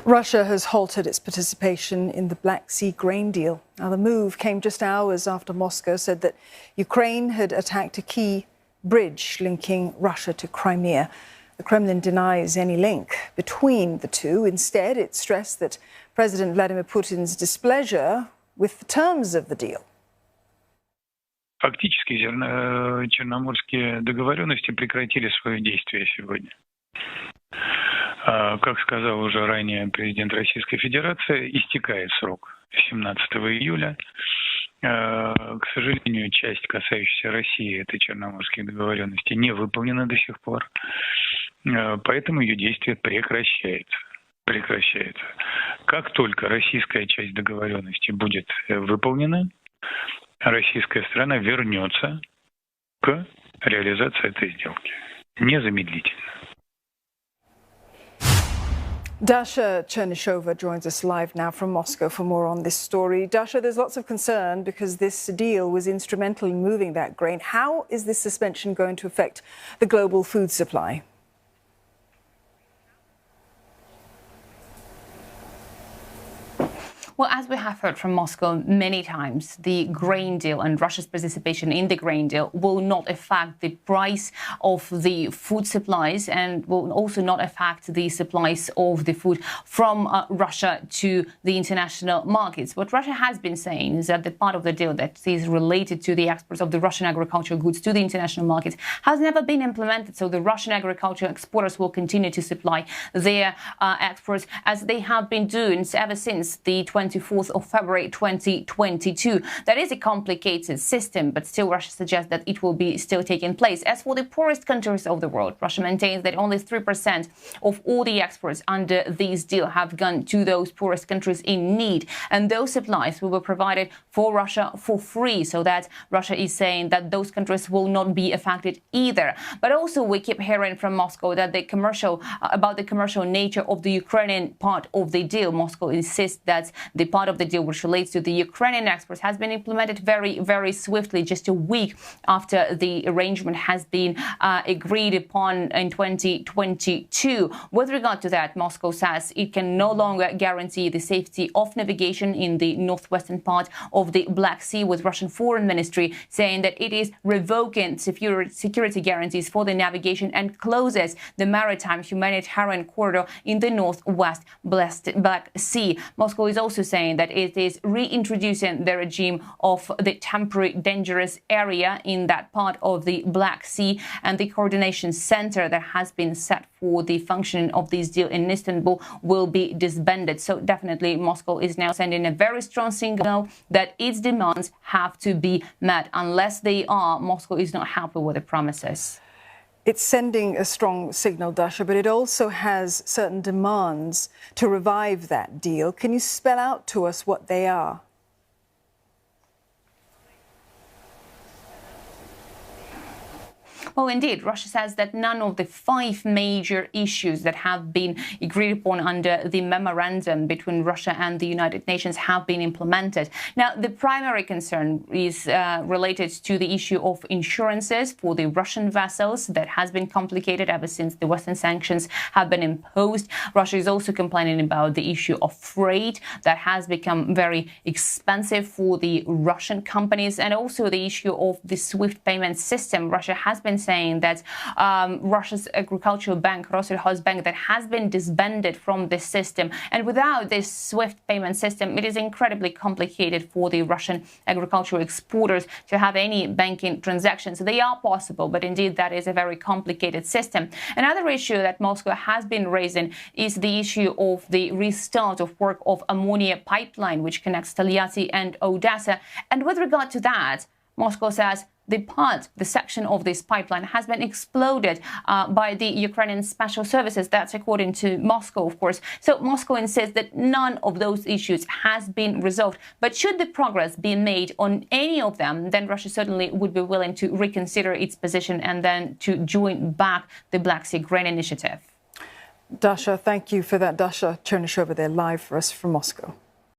Russia has halted its participation in the Black Sea grain deal. Now, the move came just hours after Moscow said that Ukraine had attacked a key bridge linking Russia to Crimea. The Kremlin denies any link between the two. Instead, it stressed that President Vladimir Putin's displeasure with the terms of the deal. Фактически черноморские договоренности прекратили свое действие сегодня. Как сказал уже ранее президент Российской Федерации, истекает срок 17 июля. К сожалению, часть, касающаяся России, этой черноморских договоренностей, не выполнена до сих пор. Поэтому ее действие прекращается. Как только российская часть договоренности будет выполнена, российская страна вернется к реализации этой сделки. Незамедлительно. Dasha Chernyshova joins us live now from Moscow for more on this story. Dasha, there's lots of concern because this deal was instrumental in moving that grain. How is this suspension going to affect the global food supply? Well, as we have heard from Moscow many times, the grain deal and Russia's participation in the grain deal will not affect the price of the food supplies and will also not affect the supplies of the food from Russia to the international markets. What Russia has been saying is that the part of the deal that is related to the exports of the Russian agricultural goods to the international markets has never been implemented. So the Russian agricultural exporters will continue to supply their exports as they have been doing ever since the 24th of February 2022. That is a complicated system, but still Russia suggests that it will be still taking place. As for the poorest countries of the world, Russia maintains that only 3% of all the exports under this deal have gone to those poorest countries in need. And those supplies will be provided for Russia for free, so that Russia is saying that those countries will not be affected either. But also we keep hearing from Moscow that about the commercial nature of the Ukrainian part of the deal. Moscow insists that the part of the deal which relates to the Ukrainian exports has been implemented very, very swiftly, just a week after the arrangement has been agreed upon in 2022. With regard to that, Moscow says it can no longer guarantee the safety of navigation in the northwestern part of the Black Sea, with Russian Foreign Ministry saying that it is revoking security guarantees for the navigation and closes the maritime humanitarian corridor in the northwest Black Sea. Moscow is also saying that it is reintroducing the regime of the temporary dangerous area in that part of the Black Sea, and the coordination center that has been set for the functioning of this deal in Istanbul will be disbanded. So definitely Moscow is now sending a very strong signal that its demands have to be met. Unless they are, Moscow is not happy with the promises. It's sending a strong signal, Dasha, but it also has certain demands to revive that deal. Can you spell out to us what they are? Well, indeed, Russia says that none of the 5 major issues that have been agreed upon under the memorandum between Russia and the United Nations have been implemented. Now, the primary concern is related to the issue of insurances for the Russian vessels that has been complicated ever since the Western sanctions have been imposed. Russia is also complaining about the issue of freight that has become very expensive for the Russian companies, and also the issue of the SWIFT payment system. Russia has been saying that Russia's agricultural bank, Rossельхозbank, that has been disbanded from this system. And without this SWIFT payment system, it is incredibly complicated for the Russian agricultural exporters to have any banking transactions. They are possible, but indeed that is a very complicated system. Another issue that Moscow has been raising is the issue of the restart of work of ammonia pipeline, which connects Taliati and Odessa. And with regard to that, Moscow says the section of this pipeline has been exploded by the Ukrainian special services. That's according to Moscow, of course. So Moscow insists that none of those issues has been resolved. But should the progress be made on any of them, then Russia certainly would be willing to reconsider its position and then to join back the Black Sea Grain Initiative. Dasha, thank you for that. Dasha Chernyshova there live for us from Moscow.